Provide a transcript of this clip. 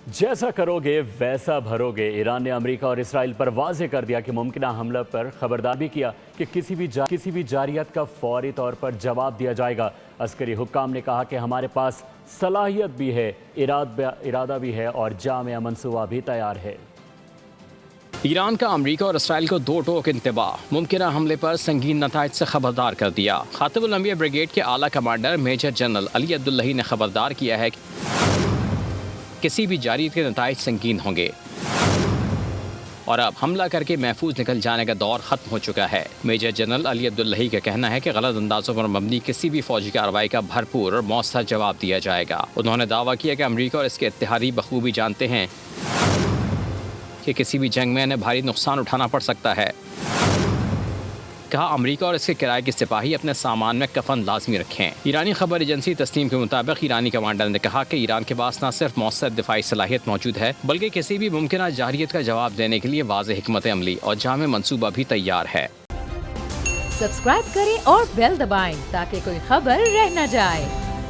जैसा करोगे वैसा भरोगे। ईरान ने अमेरिका और इसराइल पर वाज़ेह कर दिया कि मुमकिन हमले पर खबरदार भी किया कि किसी भी जारियत का फौरी तौर पर जवाब दिया जाएगा। अस्करी हुक्काम ने कहा कि हमारे पास सलाहियत भी है, इरादा भी है और जामिया मंसूबा भी तैयार है। ईरान का अमेरिका और इसराइल को दो टोक इंतबाह, मुमकिन हमले पर संगीन नताइज से खबरदार कर दिया। खातिबुल अंबिया ब्रिगेड के आला commander major general Ali Abdullahi ने खबरदार किया है कि किसी भी जारियत के नताइज संगीन होंगे और अब हमला करके महफूज निकल जाने का दौर खत्म हो चुका है। मेजर जनरल अली अब्दुल्लाही का कहना है कि गलत अंदाजों पर मबनी किसी भी फौजी कार्रवाई का भरपूर और मौसर जवाब दिया जाएगा। उन्होंने दावा किया कि अमेरिका और इसके इत्तेहादी बखूबी जानते हैं कि किसी भी जंग में इन्हें भारी नुकसान उठाना पड़ सकता है। कहा, अमेरिका और इसके किराए के सिपाही अपने सामान में कफन लाजमी रखें। ईरानी खबर एजेंसी तस्नीम के मुताबिक ईरानी कमांडर ने कहा कि ईरान के पास न सिर्फ मौसर दिफाई सलाहियत मौजूद है, बल्कि किसी भी मुमकिन जारियत का जवाब देने के लिए वाज़ेह हिकमत अमली और जामे मंसूबा भी तैयार है। सब्सक्राइब करें और बेल दबाएं ताकि कोई खबर रह न जाए।